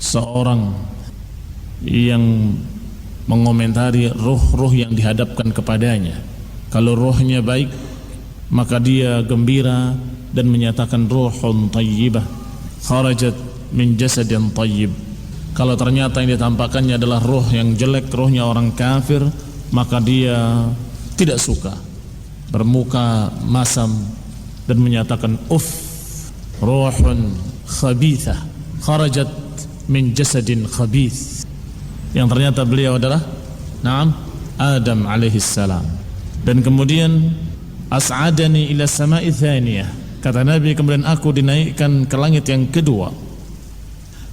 Seorang yang mengomentari ruh-ruh yang dihadapkan kepadanya. Kalau ruhnya baik, maka dia gembira dan menyatakan ruhun tayyibah kharajat min jasadin tayyib. Kalau ternyata yang ditampakkannya adalah ruh yang jelek, ruhnya orang kafir, maka dia tidak suka, bermuka masam dan menyatakan ruhun khabithah kharajat min jasadin khabith. Yang ternyata beliau adalah Adam alaihi salam. Dan kemudian as'adani ila sama'i thaniyah, kata Nabi, kemudian aku dinaikkan ke langit yang kedua.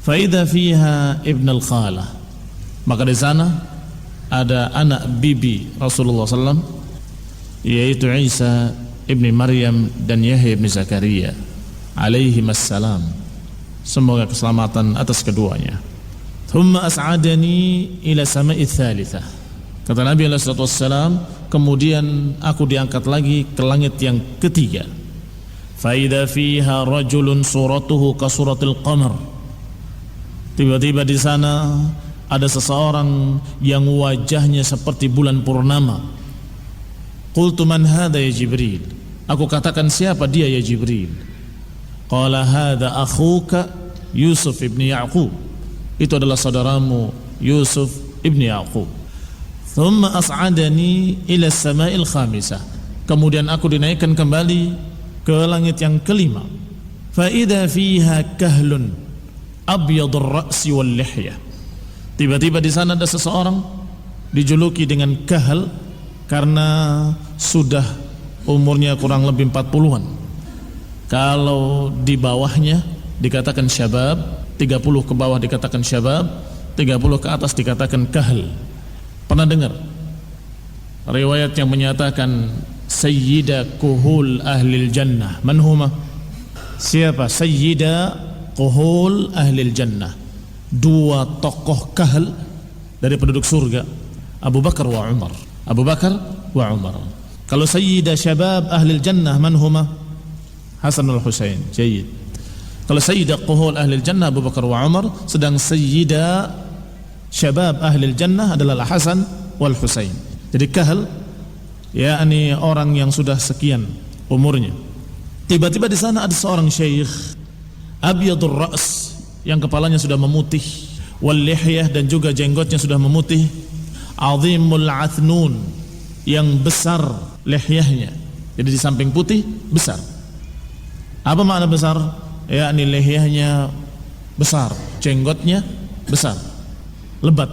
Fa idza fiha ibn al-khalah, maka di sana ada anak bibi Rasulullah sallallahu alaihi wasallam, yaitu Isa ibn Maryam dan Yahya ibn Zakaria alaihi assalam. Semoga keselamatan atas keduanya. Thumma as'adani ila sama'i tsalitsah, kata Nabi alaihi wasallam, kemudian aku diangkat lagi ke langit yang ketiga. Fa idza fiha rajulun suratuhu ka suratil qamar, tiba-tiba di sana ada seseorang yang wajahnya seperti bulan purnama. Qultu man hadha ya Jibril, aku katakan siapa dia ya Jibril? Qala hadha akhuka Yusuf ibn Ya'qub, itu adalah saudaramu Yusuf ibn Ya'qub. Thumma as'adani ila sama'il khamisah, kemudian aku dinaikkan kembali ke langit yang kelima. Fa idza fiha kahlun abyadur ra'si wal lihyah, tiba-tiba di sana ada seseorang dijuluki dengan kahal karena sudah umurnya kurang lebih 40-an. Kalau di bawahnya dikatakan syabab, 30 ke bawah dikatakan syabab, 30 ke atas dikatakan kahal. Pernah dengar riwayat yang menyatakan sayyida kuhul ahlil jannah? Man huma? Siapa sayyida kuhul ahlil jannah? Dua tokoh kahal dari penduduk surga, Abu Bakar wa Umar. Abu Bakar wa Umar. Kalau sayyida syabab ahlil jannah, man huma? Hasanul Husain. Jayyid. Kalau sayyida quhul ahlil jannah Abu Bakar wa Umar, sedang sayyida syabab ahlil jannah adalah Hasan wal Husain. Jadi kahal yakni orang yang sudah sekian umurnya. Tiba-tiba di sana ada seorang syekh abyadur ra's, yang kepalanya sudah memutih, wal lihyah, dan juga jenggotnya sudah memutih, azimul athnun, yang besar lihyahnya. Jadi di samping putih besar. Apa makna besar? Yakni lihyahnya besar, jenggotnya besar, lebat.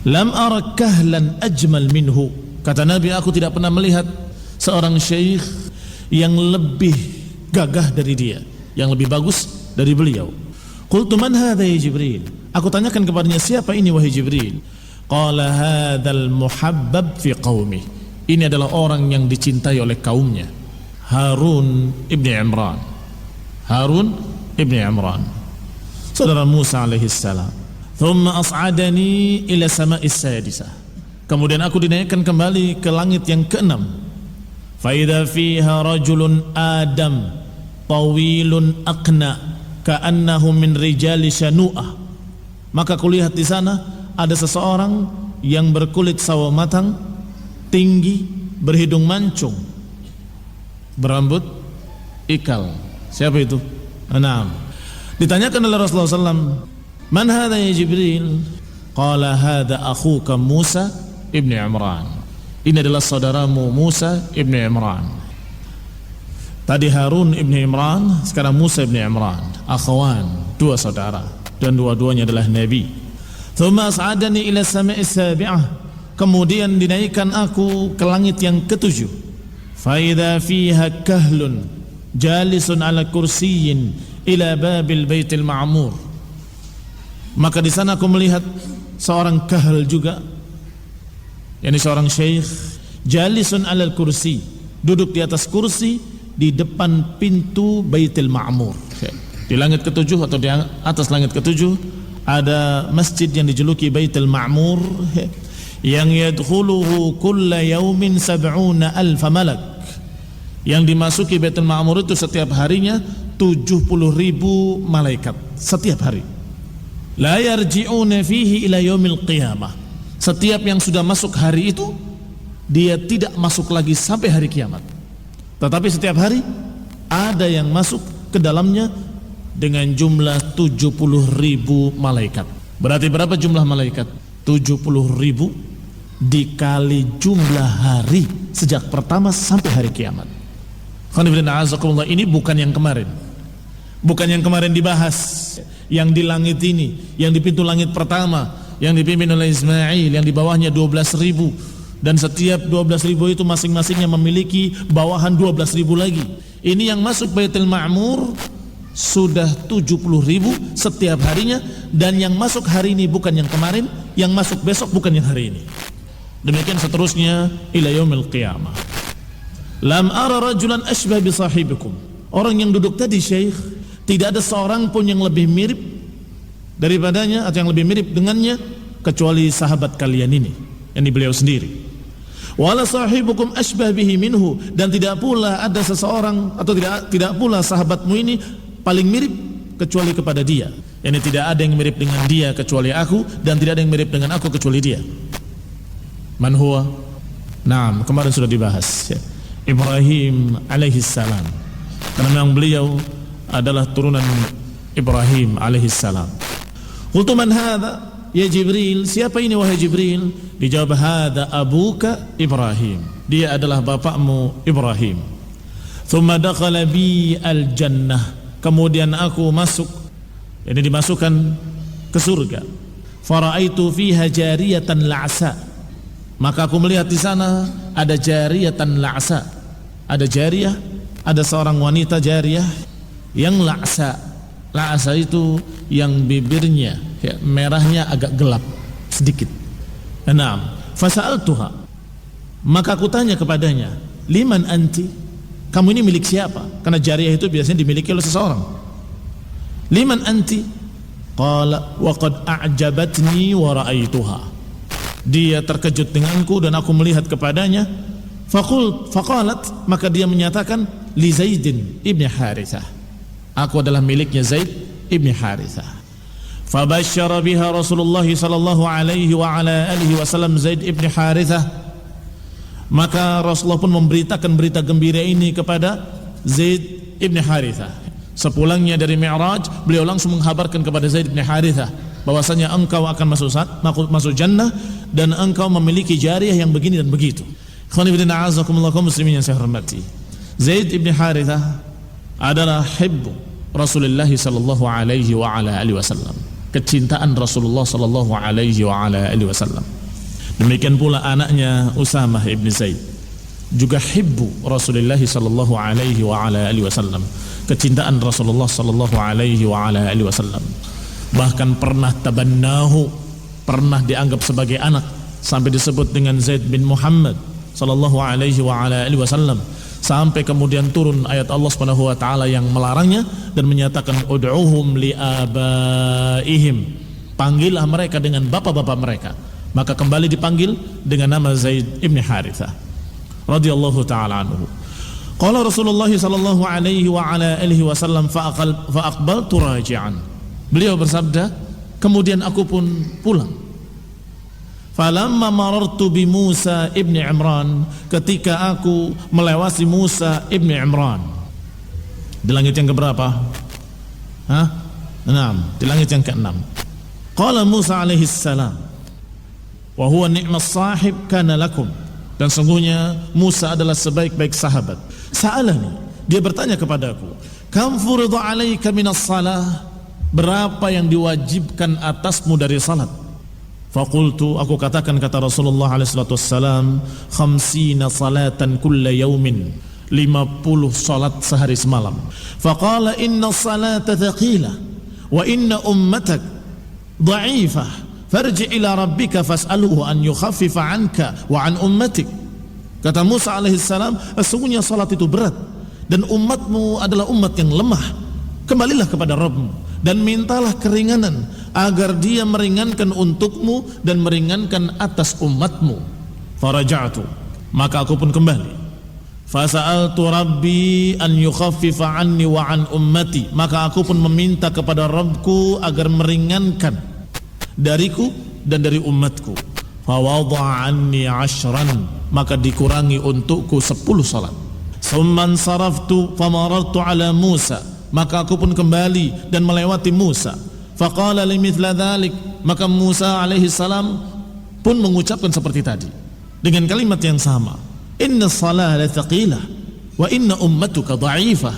Lam ara kahlan ajmal minhu, kata Nabi, aku tidak pernah melihat seorang syekh yang lebih gagah dari dia, yang lebih bagus dari beliau. Qultu man hadha ya Jibril, aku tanyakan kepadanya, siapa ini wahai Jibril? Qala hadzal muhabbab fi qaumi, ini adalah orang yang dicintai oleh kaumnya, Harun ibn Imran. Harun ibn Imran, saudara Musa alaihi salam. Thumma as'adani ila sama'is sadisah, kemudian aku dinaikkan kembali ke langit yang keenam. Fa idza fiha rajulun Adam tawilun aqna ka'annahu min rijali shanu'ah, maka kulihat di sana ada seseorang yang berkulit sawo matang, tinggi, berhidung mancung, berambut ikal. Siapa itu? Naam. Ditanyakan oleh Rasulullah SAW, man hadha ya Jibril? Qala hadha akhuka Musa ibn Imran, ini adalah saudaramu Musa ibn Imran. Tadi Harun ibn Imran, sekarang Musa ibn Imran. Akhawan, dua saudara, dan dua-duanya adalah Nabi. Thumma as'adani ila sama'is sabi'ah, kemudian dinaikkan aku ke langit yang ketujuh. Fa idza fiha kahlun jalisun ala kursiyin ila babil baitil ma'mur, maka di sana aku melihat seorang kahal juga, yakni seorang syekh, jalisun ala kursi, duduk di atas kursi di depan pintu baitil ma'mur. Di langit ketujuh atau di atas langit ketujuh ada masjid yang dijuluki baitil ma'mur, yang yadkhuluhu kulla yaumin 70,000 malak, yang dimasuki Baitul Ma'mur itu setiap harinya 70.000 malaikat setiap hari. La yarji'una fihi ila yaumil qiyamah. Setiap yang sudah masuk hari itu, dia tidak masuk lagi sampai hari kiamat. Tetapi setiap hari ada yang masuk ke dalamnya dengan jumlah 70.000 malaikat. Berarti berapa jumlah malaikat? 70.000 dikali jumlah hari sejak pertama sampai hari kiamat. Ini bukan yang kemarin. Bukan yang kemarin dibahas, yang di langit ini, yang di pintu langit pertama, yang dipimpin oleh Ismail, yang di bawahnya 12.000, dan setiap 12.000 itu masing-masingnya memiliki bawahan 12.000 lagi. Ini yang masuk Baitul Ma'mur sudah 70.000 setiap harinya, dan yang masuk hari ini bukan yang kemarin, yang masuk besok bukan yang hari ini. Demikian seterusnya ila yaumil qiyamah. Lam ara rajulan ashbah bi sahibikum. Orang yang duduk tadi Syekh, tidak ada seorang pun yang lebih mirip daripadanya atau yang lebih mirip dengannya kecuali sahabat kalian ini, yakni beliau sendiri. Wala sahibukum ashbah bihi minhu, dan tidak pula ada seseorang atau tidak pula sahabatmu ini paling mirip kecuali kepada dia. Yani tidak ada yang mirip dengan dia kecuali aku, dan tidak ada yang mirip dengan aku kecuali dia. Man huwa? Naam, kemarin sudah dibahas ya. Ibrahim alaihi salam. Karena memang beliau adalah turunan Ibrahim alaihi salam. Qultu man hadha ya Jibril, siapa ini wahai Jibril? Dijawab, hadha abuka Ibrahim, dia adalah bapakmu Ibrahim. Thumma dakhala bi al-jannah, kemudian aku masuk, ini dimasukkan ke surga. Fara'aitu fiha jariyatan la'sa, maka aku melihat di sana ada jariyatan la'sa, ada jariyah, ada seorang wanita jariyah yang la'sa. La'sa itu yang bibirnya ya, merahnya agak gelap sedikit. Naam, fasa'altuha, maka aku tanya kepadanya, liman anti, kamu ini milik siapa? Karena jariyah itu biasanya dimiliki oleh seseorang. Liman anti? Qala wa qad a'jabatni wa ra'aituha, dia terkejut denganku dan aku melihat kepadanya. Faqalat, maka dia menyatakan, li Zaidin ibni Harithah, aku adalah miliknya Zaid ibni Harithah. Fabasyara biha Rasulullah sallallahu alaihi wa ala alihi wasallam Zaid ibni Harithah, maka Rasulullah pun memberitakan berita gembira ini kepada Zaid ibni Harithah. Sepulangnya dari Mi'raj, beliau langsung menghabarkan kepada Zaid ibni Harithah bahwasanya engkau akan masuk jannah dan engkau memiliki jariyah yang begini dan begitu. Khonifidina azakumullah kaum muslimin yang saya hormati, Zaid ibn Harithah adalah hibbu Rasulullah sallallahu alaihi wa ala alihi wasallam, kecintaan Rasulullah sallallahu alaihi wa ala alihi wasallam. Demikian pula anaknya Usamah ibn Zaid juga hibbu Rasulullah sallallahu alaihi wa ala alihi wasallam, kecintaan Rasulullah sallallahu alaihi wa ala alihi wasallam. Bahkan pernah tabannahu, pernah dianggap sebagai anak, sampai disebut dengan Zaid bin Muhammad sallallahu alaihi wa ala alihi wasallam, sampai kemudian turun ayat Allah Subhanahu wa taala yang melarangnya dan menyatakan ud'uhum li abaihim, panggillah mereka dengan bapak-bapak mereka. Maka kembali dipanggil dengan nama Zaid ibn Harithah radhiyallahu taala anhu. Qala Rasulullah sallallahu alaihi wa ala alihi wasallam fa aqbaltu raji'an, beliau bersabda, kemudian aku pun pulang. Falamma marartu bi Musa ibn Imran, ketika aku melewati Musa ibn Imran, di langit yang keberapa? Di langit yang ke-6. Qala Musa alaihi salam, wa huwa ni'mas sahib kana lakum, dan sungguhnya Musa adalah sebaik-baik sahabat. Sa'alani, dia bertanya kepadaku, kam furida alaika minas salah, berapa yang diwajibkan atasmu dari salat? Faqultu, aku katakan, kata Rasulullah alaihi salatu wassalam, 50 salatan kulla yaumin, 50 salat sehari semalam. Faqala inna salata thaqilah wa inna ummatak dha'ifah farji' ila rabbika fas'aluhu an yukhaffifa 'anka wa 'an ummatik. Kata Musa alaihi salam, sesungguhnya salat itu berat dan umatmu adalah umat yang lemah. Kembalilah kepada Rabbmu dan mintalah keringanan agar dia meringankan untukmu dan meringankan atas umatmu. Faraja'tu, maka aku pun kembali. Fasa'altu Rabbi an yukhaffifa anni wa an ummati, maka aku pun meminta kepada Rabbku agar meringankan dariku dan dari umatku. Fawadha'a anni 'ashran, maka dikurangi untukku 10 salat. Tsumman saraftu famarartu ala Musa, maka aku pun kembali dan melewati Musa. Faqala limithla dhalik, maka Musa alaihi salam pun mengucapkan seperti tadi dengan kalimat yang sama. Inna salah la thaqilah wa inna ummatuka dha'ifah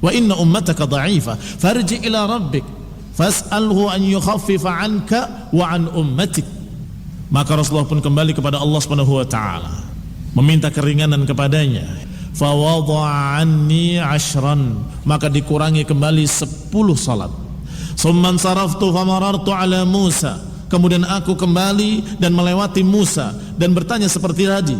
wa inna ummataka dha'ifah farji ila rabbik fas'alhu an yukhaffifa anka wa an ummatik. Maka Rasulullah pun kembali kepada Allah Subhanahu wa taala, meminta keringanan kepadanya. Fawadha'a anni 'ashran, maka dikurangi kembali 10 salat. Tsumman saraftu famarartu ala Musa, kemudian aku kembali dan melewati Musa dan bertanya seperti tadi,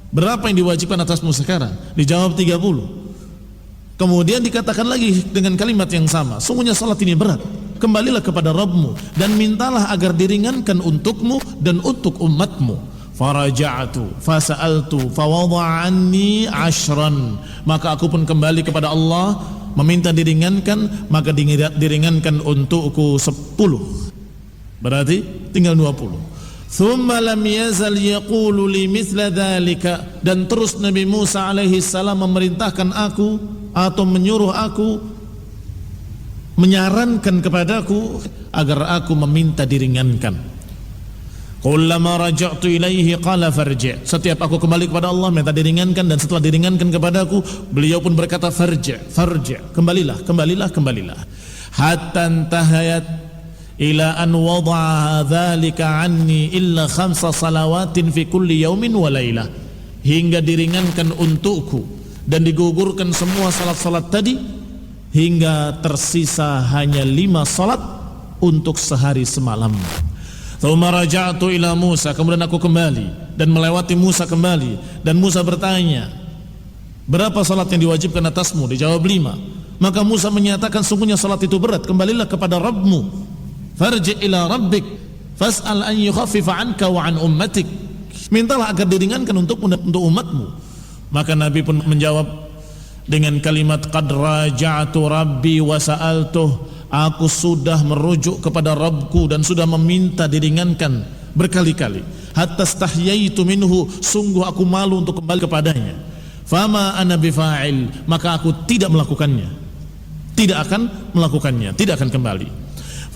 berapa yang diwajibkan atasmu sekarang? Dijawab 30. Kemudian dikatakan lagi dengan kalimat yang sama, sungguhnya salat ini berat. Kembalilah kepada Rabbmu dan mintalah agar diringankan untukmu dan untuk umatmu. Faraja'tu fasa'altu fawadha'a anni 'ashran, maka aku pun kembali kepada Allah meminta diringankan, maka diringankan untukku 10. Berarti tinggal 20. Thumma lam yazal yaqulu li mithla dhalika, dan terus Nabi Musa alaihi salam memerintahkan aku atau menyuruh aku, menyarankan kepadaku agar aku meminta diringankan. Kullama raja'tu ilaihi qala farji', setiap aku kembali kepada Allah minta diringankan, dan setelah diringankan kepadaku beliau pun berkata farji', kembalilah, hatta intahayat ila an wada'a dzalika anni illa 5 salawatin fi kulli yaumin wa lailah, hingga diringankan untukku dan digugurkan semua salat-salat tadi hingga tersisa hanya 5 salat untuk sehari semalam. Tsumma raja'tu ila Musa, kemudian aku kembali dan melewati Musa kembali, dan Musa bertanya, berapa salat yang diwajibkan atasmu? Dijawab 5. Maka Musa menyatakan, sungguhnya salat itu berat, kembalilah kepada Rabbmu. Farji' ila rabbik fas'al an yukhaffifa anka wa an ummatik, mintalah agar diringankan untukmu dan untuk umatmu. Maka Nabi pun menjawab dengan kalimat qad raja'tu rabbi wa sa'altuh, aku sudah merujuk kepada Rabbku dan sudah meminta diringankan berkali-kali. Hatta stahyaitu minhu, sungguh aku malu untuk kembali kepadanya. Fama ana bifa'il, maka aku tidak melakukannya, tidak akan kembali.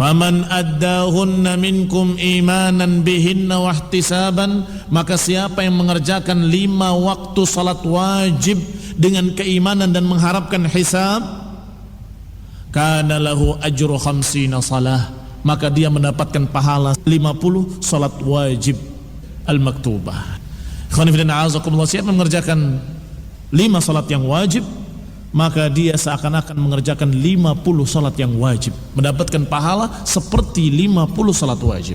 Faman addahunna minkum imanan bihinna wahtisaban, maka siapa yang mengerjakan 5 waktu salat wajib dengan keimanan dan mengharapkan hisab, kana lahu ajru 50 salah, maka dia mendapatkan pahala 50 salat wajib al-maktubah. Siapa mengerjakan 5 salat yang wajib, maka dia seakan-akan mengerjakan 50 salat yang wajib, mendapatkan pahala seperti 50 salat wajib.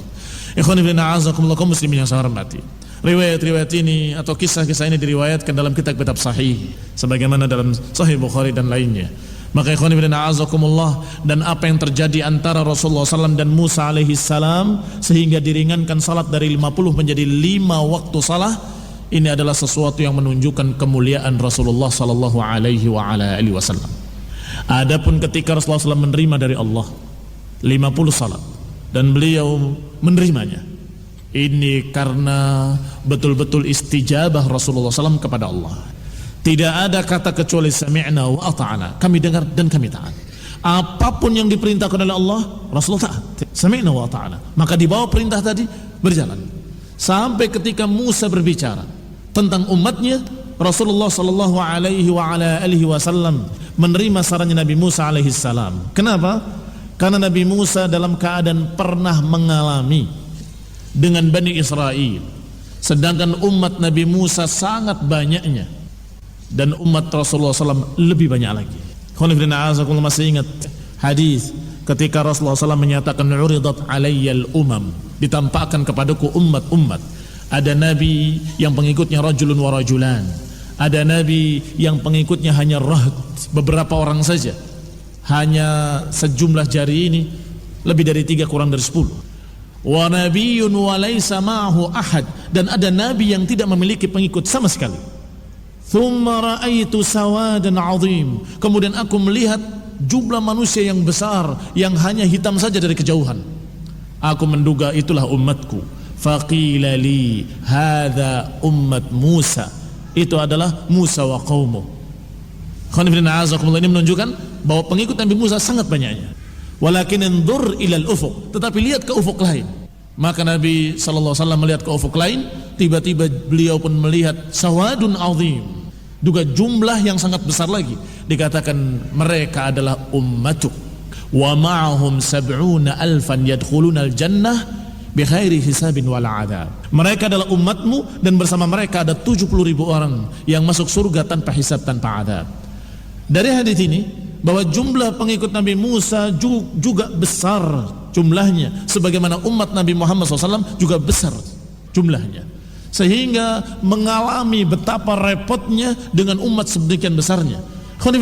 Ikhwan fillah a'azakumullah, kaum muslimin yang saya hormati, riwayat-riwayat ini atau kisah-kisah ini diriwayatkan dalam kitab-kitab sahih sebagaimana dalam Sahih Bukhari dan lainnya. Maka ikhwan fillah a'azakumullah, dan apa yang terjadi antara Rasulullah SAW dan Musa alaihi salam sehingga diringankan salat dari 50 menjadi 5 waktu salat, ini adalah sesuatu yang menunjukkan kemuliaan Rasulullah sallallahu alaihi wa ala alihi wasallam. Adapun ketika Rasulullah SAW menerima dari Allah 50 salat dan beliau menerimanya, ini karena betul-betul istijabah Rasulullah SAW kepada Allah. Tidak ada kata kecuali sami'na wa ata'na, kami dengar dan kami taat. Apapun yang diperintahkan oleh Allah, Rasulullah taat. Sami'na wa ata'na. Maka di bawah perintah tadi berjalan sampai ketika Musa berbicara tentang umatnya, Rasulullah sallallahu alaihi wa ala alihi wasallam menerima sarannya Nabi Musa alaihi salam. Kenapa? Karena Nabi Musa dalam keadaan pernah mengalami dengan Bani Israel, sedangkan umat Nabi Musa sangat banyaknya dan umat Rasulullah SAW lebih banyak lagi. Khonifidina masih ingat hadis ketika Rasulullah SAW menyatakan uridat alayyal umam, ditampakkan kepadaku umat-umat. Ada nabi yang pengikutnya rajulun wa rajulan, ada nabi yang pengikutnya hanya rahat, beberapa orang saja, hanya sejumlah jari ini, lebih dari 3 kurang dari 10. Wa nabiyyun wa laysa ma'ahu ahad, dan ada nabi yang tidak memiliki pengikut sama sekali. Thumma ra'aitu sawadan 'azim. Kemudian aku melihat jumlah manusia yang besar yang hanya hitam saja dari kejauhan. Aku menduga itulah umatku. Faqila li hadza ummat Musa. Itu adalah Musa wa qaumuh. Ini menunjukkan bahwa pengikut Nabi Musa sangat banyaknya. Walakin anzur ila al-ufuq, tetapi lihat ke ufuk lain. Maka Nabi sallallahu alaihi wasallam melihat ke ufuk lain, tiba-tiba beliau pun melihat sawadun 'azim. Juga jumlah yang sangat besar lagi. Dikatakan mereka adalah ummatuk wa ma'ahum 70,000 yadkhuluna al-jannah bighairi hisabin wala adab. Mereka adalah umatmu dan bersama mereka ada 70.000 orang yang masuk surga tanpa hisab, tanpa adab. Dari hadis ini bahwa jumlah pengikut Nabi Musa juga besar jumlahnya, sebagaimana umat Nabi Muhammad SAW juga besar jumlahnya, sehingga mengalami betapa repotnya dengan umat sedemikian besarnya. Kaum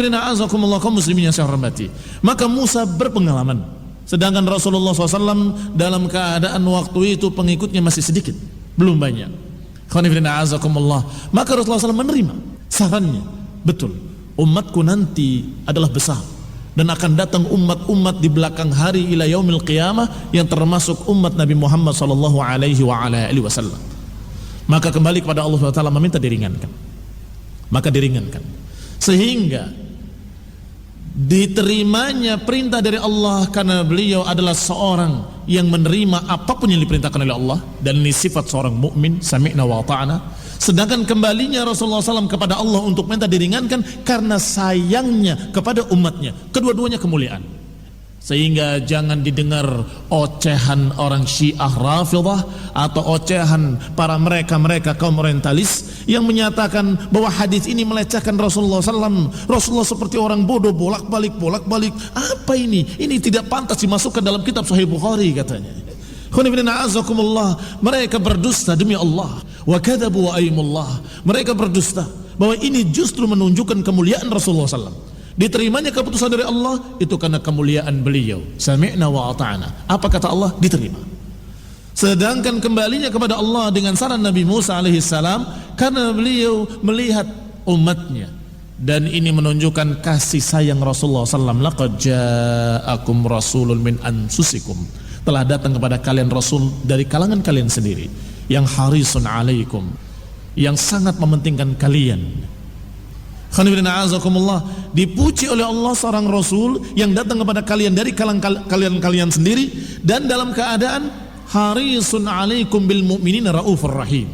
muslimin yang saya hormati, maka Musa berpengalaman, sedangkan Rasulullah SAW dalam keadaan waktu itu pengikutnya masih sedikit, belum banyak. Maka Rasulullah SAW menerima sarannya, betul, umatku nanti adalah besar dan akan datang umat-umat di belakang hari ila yaumil qiyamah yang termasuk umat Nabi Muhammad sallallahu alaihi wasallam. Maka kembali kepada Allah SWT meminta diringankan. Maka diringankan sehingga diterimanya perintah dari Allah, karena beliau adalah seorang yang menerima apapun yang diperintahkan oleh Allah, dan ini sifat seorang mukmin, sami'na wa ta'ana. Sedangkan kembalinya Rasulullah SAW kepada Allah untuk minta diringankan karena sayangnya kepada umatnya, kedua-duanya kemuliaan. Sehingga jangan didengar ocehan orang Syiah Rafidhah atau ocehan para mereka kaum orientalis yang menyatakan bahwa hadis ini melecehkan Rasulullah SAW. Rasulullah seperti orang bodoh, bolak-balik. Apa ini? Ini tidak pantas dimasukkan dalam kitab Sahih Bukhari, katanya. Mereka berdusta demi Allah. Wa kadzabu wa aimullah. Mereka berdusta bahwa ini justru menunjukkan kemuliaan Rasulullah SAW. Diterimanya keputusan dari Allah itu karena kemuliaan beliau. Sami'na wa ata'na. Apa kata Allah? Diterima. Sedangkan kembalinya kepada Allah dengan saran Nabi Musa alaihissalam karena beliau melihat umatnya, dan ini menunjukkan kasih sayang Rasulullah SAW. Laqad ja'akum rasulun min anfusikum. Telah datang kepada kalian Rasul dari kalangan kalian sendiri, yang harisun alaikum, yang sangat mementingkan kalian. Dipuji oleh Allah seorang Rasul yang datang kepada kalian dari kalangan kalian sendiri, dan dalam keadaan harisun alaikum bil mu'minina raufur rahim,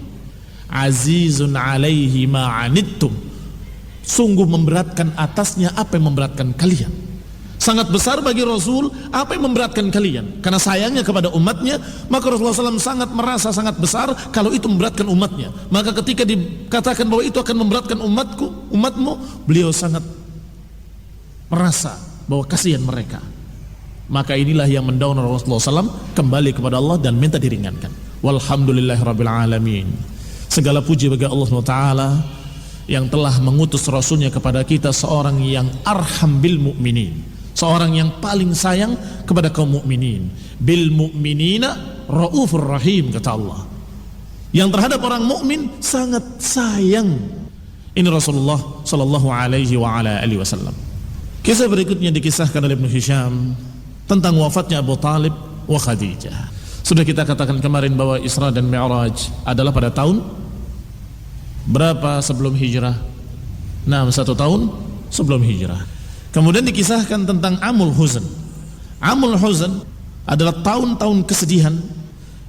azizun alaihi ma'anittum. Sungguh memberatkan atasnya apa yang memberatkan kalian. Sangat besar bagi Rasul apa yang memberatkan kalian, karena sayangnya kepada umatnya. Maka Rasulullah SAW sangat merasa sangat besar kalau itu memberatkan umatnya. Maka ketika dikatakan bahwa itu akan memberatkan umatmu, beliau sangat merasa bahwa kasihan mereka. Maka inilah yang mendorong Rasulullah SAW kembali kepada Allah dan minta diringankan. Walhamdulillahirabbil alamin. Segala puji bagi Allah SWT yang telah mengutus Rasulnya kepada kita, seorang yang arham bil mu'minin, seorang yang paling sayang kepada kaum mukminin. Bil mu'minina raufur rahim, kata Allah. Yang terhadap orang mukmin sangat sayang. Ini Rasulullah sallallahu alaihi wasallam. Kisah berikutnya dikisahkan oleh Ibnu Hisham tentang wafatnya Abu Talib wa Khadijah. Sudah kita katakan kemarin bahwa Isra dan Mi'raj adalah pada tahun berapa sebelum hijrah? 1 tahun sebelum hijrah. Kemudian dikisahkan tentang Amul Huzn. Amul Huzn adalah tahun-tahun kesedihan.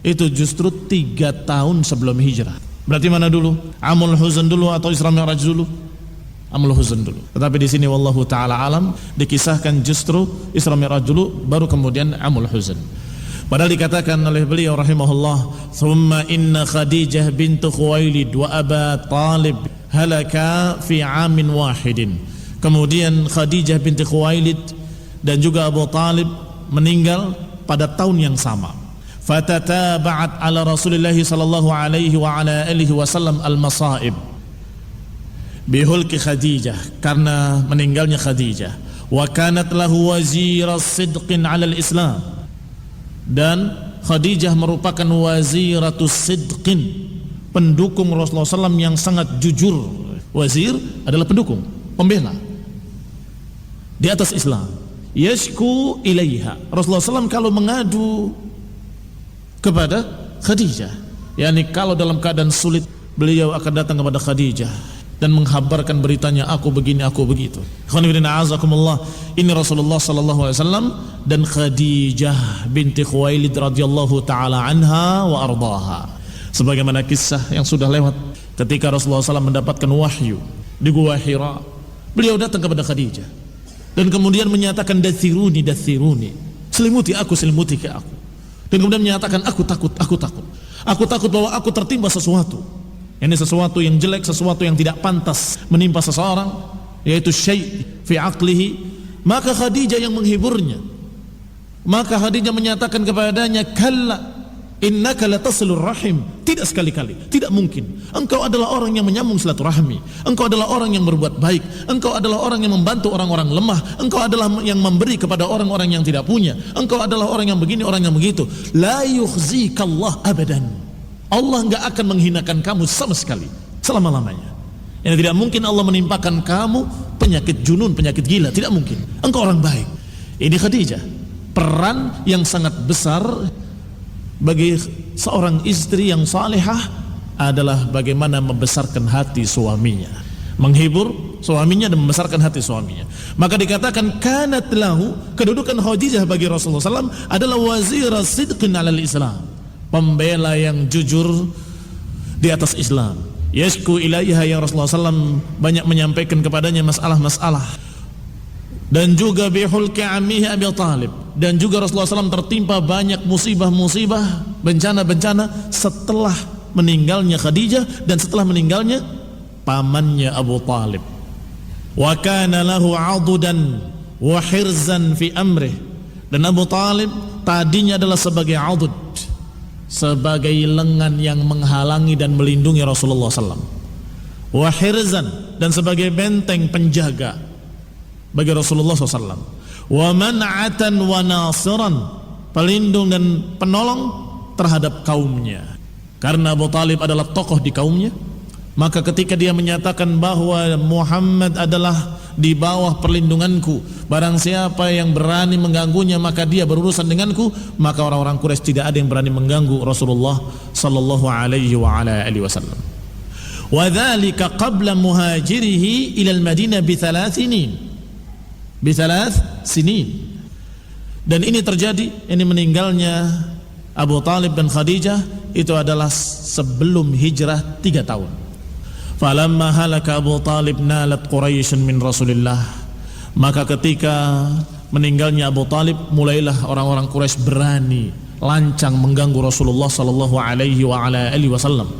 Itu justru 3 tahun sebelum hijrah. Berarti mana dulu? Amul Huzn dulu atau Isra Mi'raj dulu? Amul Huzn dulu. Tetapi di sini wallahu taala alam dikisahkan justru Isra Mi'raj dulu, baru kemudian Amul Huzn. Padahal dikatakan oleh beliau rahimahullah, "Tsumma inna Khadijah bintu Khuwailid wa Aba Talib halaka fi 'amin wahidin." Kemudian Khadijah binti Khuwailid dan juga Abu Talib meninggal pada tahun yang sama. Fatataba'at ala Rasulillah sallallahu alaihi wa ala alihi wasallam al-masaib bihulki Khadijah, karena meninggalnya Khadijah. Wa kanat lahu wazira sidqin 'ala al-Islam, dan Khadijah merupakan waziratus sidqin, pendukung Rasulullah SAW yang sangat jujur Wazir adalah pendukung, pembela di atas Islam. Yashku ilaiha. Rasulullah SAW kalau mengadu kepada Khadijah, yakni kalau dalam keadaan sulit, beliau akan datang kepada Khadijah dan menghabarkan beritanya, aku begini, aku begitu. Ini Rasulullah SAW dan Khadijah binti Khuwailid radhiyallahu taala anha wa ardaha. Sebagaimana kisah yang sudah lewat, ketika Rasulullah SAW mendapatkan wahyu di Gua Hira, beliau datang kepada Khadijah dan kemudian menyatakan dathiruni, dathiruni, selimuti aku, selimuti ke aku. Dan kemudian menyatakan aku takut, aku takut. Aku takut bahwa aku tertimpa sesuatu. Ini sesuatu yang jelek, sesuatu yang tidak pantas menimpa seseorang, yaitu syai' fi aqlihi. Maka Khadijah yang menghiburnya. Maka Khadijah menyatakan kepadanya, kalla innaka latasilur rahim. Tidak sekali-kali, tidak mungkin. Engkau adalah orang yang menyambung silaturahmi. Engkau adalah orang yang berbuat baik. Engkau adalah orang yang membantu orang-orang lemah. Engkau adalah yang memberi kepada orang-orang yang tidak punya. Engkau adalah orang yang begini, orang yang begitu. La yukhzikallah abadan. Allah enggak akan menghinakan kamu sama sekali selama-lamanya. Yang tidak mungkin Allah menimpakan kamu penyakit junun, penyakit gila, tidak mungkin. Engkau orang baik. Ini Khadijah, peran yang sangat besar bagi seorang istri yang salihah adalah bagaimana membesarkan hati suaminya, menghibur suaminya dan membesarkan hati suaminya. Maka dikatakan kanat lahu, kedudukan Khadijah bagi Rasulullah SAW adalah wazira sidqin alal Islam, pembela yang jujur di atas Islam. Yashku ilaiha, yang Rasulullah SAW banyak menyampaikan kepadanya masalah-masalah. Dan juga bihulki ammihi Abi Talib, dan juga Rasulullah SAW tertimpa banyak musibah-musibah, bencana-bencana setelah meninggalnya Khadijah dan setelah meninggalnya pamannya Abu Talib. Wa kana lahu 'adudan wa hirzan fi amrih, dan Abu Talib tadinya adalah sebagai 'adud, sebagai lengan yang menghalangi dan melindungi Rasulullah SAW, wa hirzan, dan sebagai benteng penjaga bagi Rasulullah SAW, wa man'atan wa nasiran, pelindung dan penolong terhadap kaumnya. Karena Abu Talib adalah tokoh di kaumnya, maka ketika dia menyatakan bahwa Muhammad adalah di bawah perlindunganku, barang siapa yang berani mengganggunya maka dia berurusan denganku, maka orang-orang Quraisy tidak ada yang berani mengganggu Rasulullah sallallahu alaihi wa ala alihi wasallam. Wa dzalika qabla muhajirihi ila al-Madinah bi 3 sinin. Dan ini terjadi, ini meninggalnya Abu Talib dan Khadijah itu adalah sebelum hijrah 3 tahun. Falamma halaka Abu Talib nalat Quraisy min Rasulillah, maka ketika meninggalnya Abu Talib, mulailah orang-orang Quraisy berani lancang mengganggu Rasulullah sallallahu alaihi wa ala alihi wasallam,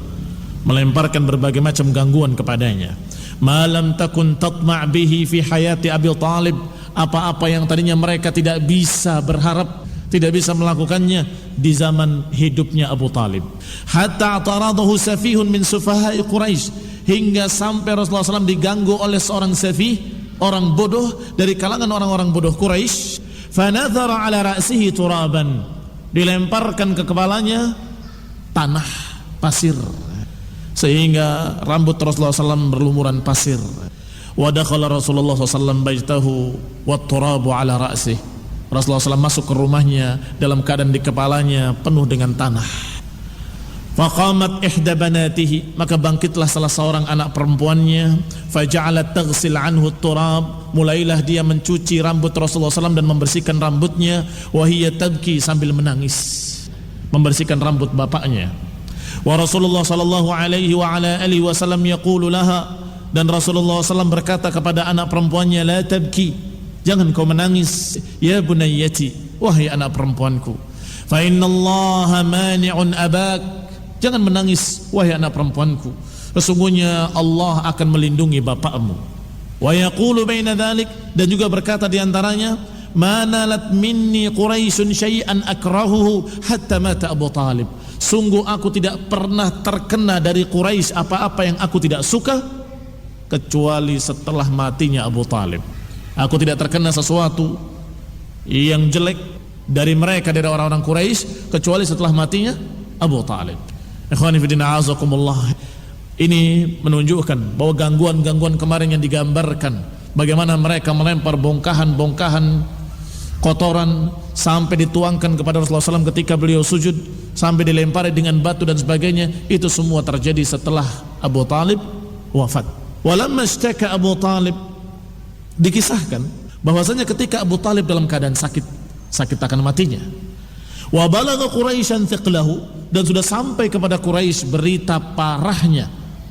melemparkan berbagai macam gangguan kepadanya. Malam takun tatma' bihi fi hayati Abi Talib, apa-apa yang tadinya mereka tidak bisa berharap, tidak bisa melakukannya di zaman hidupnya Abu Talib. Hatta taradahu safihun min sufahai Quraisy, hingga sampai Rasulullah SAW diganggu oleh seorang safih, orang bodoh dari kalangan orang-orang bodoh Quraisy. Fanadhara ala ra'sihi turaban, dilemparkan ke kepalanya tanah, pasir, sehingga rambut Rasulullah SAW berlumuran pasir. Wa dakhala Rasulullah SAW baitahu wat turabu ala ra'sih, Rasulullah SAW masuk ke rumahnya dalam keadaan di kepalanya penuh dengan tanah. Faqamat ihda banatihi, maka bangkitlah salah seorang anak perempuannya. Faja'alat taghsil anhu turab, mulailah dia mencuci rambut Rasulullah SAW dan membersihkan rambutnya. Wahiyya tabki, sambil menangis, membersihkan rambut bapaknya. Wa Rasulullah sallallahu alaihi wa ala alihi wasallam yaqulu laha, dan Rasulullah SAW berkata kepada anak perempuannya, la tabki, jangan kau menangis, ya bunayyati, wahai anak perempuanku, fa innallaha mani'un abak, jangan menangis wahai anak perempuanku, sesungguhnya Allah akan melindungi bapakmu. Wa yaqulu baina dzalik, dan juga berkata di antaranya, manalat minni Quraisyun syai'an akrahuhu hatta mata Abu Talib, sungguh aku tidak pernah terkena dari Quraisy apa-apa yang aku tidak suka kecuali setelah matinya Abu Talib. Aku tidak terkena sesuatu yang jelek dari mereka, dari orang-orang Quraisy, kecuali setelah matinya Abu Talib. Ikhwani fi din, a'azakumullah. Ini menunjukkan bahwa gangguan-gangguan kemarin yang digambarkan, bagaimana mereka melempar bongkahan-bongkahan kotoran sampai dituangkan kepada Rasulullah SAW ketika beliau sujud, sampai dilempari dengan batu dan sebagainya, itu semua terjadi setelah Abu Talib wafat. Walamma ishtaka Abu Talib, dikisahkan bahwasanya ketika Abu Talib dalam keadaan sakit akan matinya, wa balagha Quraisyan thiqlahu, dan sudah sampai kepada Quraisy berita parahnya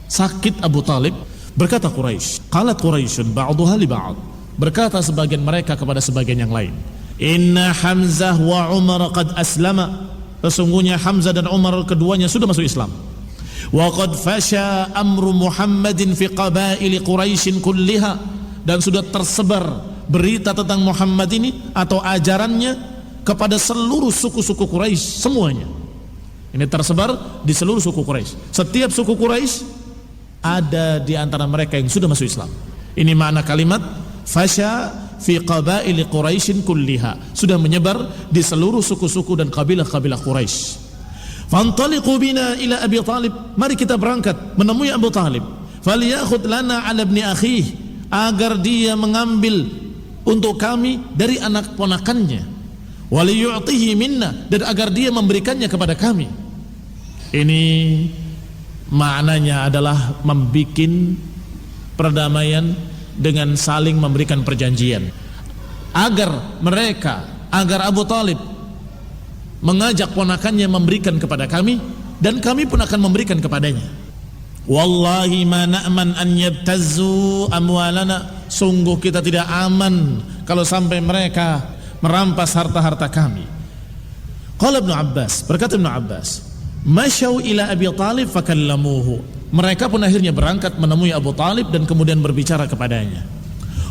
sakit Abu Talib, berkata Quraisy, qalat Quraisyun ba'duha li ba'd, berkata sebagian mereka kepada sebagian yang lain, inna Hamzah wa Umar qad aslama, sesungguhnya Hamzah dan Umar keduanya sudah masuk Islam, wa qad fasha amru Muhammadin fi qabaili Quraisyin kulliha, dan sudah tersebar berita tentang Muhammad ini atau ajarannya kepada seluruh suku-suku Quraisy semuanya. Ini tersebar di seluruh suku Quraisy. Setiap suku Quraisy ada di antara mereka yang sudah masuk Islam. Ini makna kalimat fasha fi qabaili Quraisyin kulliha, sudah menyebar di seluruh suku-suku dan kabilah-kabilah Quraisy. Fantaliqu bina ila Abi Talib, mari kita berangkat menemui Abu Talib. Falyakhud lana ala ibni akhih, agar dia mengambil untuk kami dari anak ponakannya. Waliyu'tihi minna, dan agar dia memberikannya kepada kami. Ini maknanya adalah membuat perdamaian dengan saling memberikan perjanjian, agar Abu Talib mengajak ponakannya memberikan kepada kami, dan kami pun akan memberikan kepadanya. Wallahi ma na'man an yabtazzu amwalana, sungguh kita tidak aman kalau sampai mereka merampas harta-harta kami. Qala Ibnu Abbas, berkata Ibnu Abbas, masyau ila Abi Talib fakallamuhu, mereka pun akhirnya berangkat menemui Abu Talib dan kemudian berbicara kepadanya.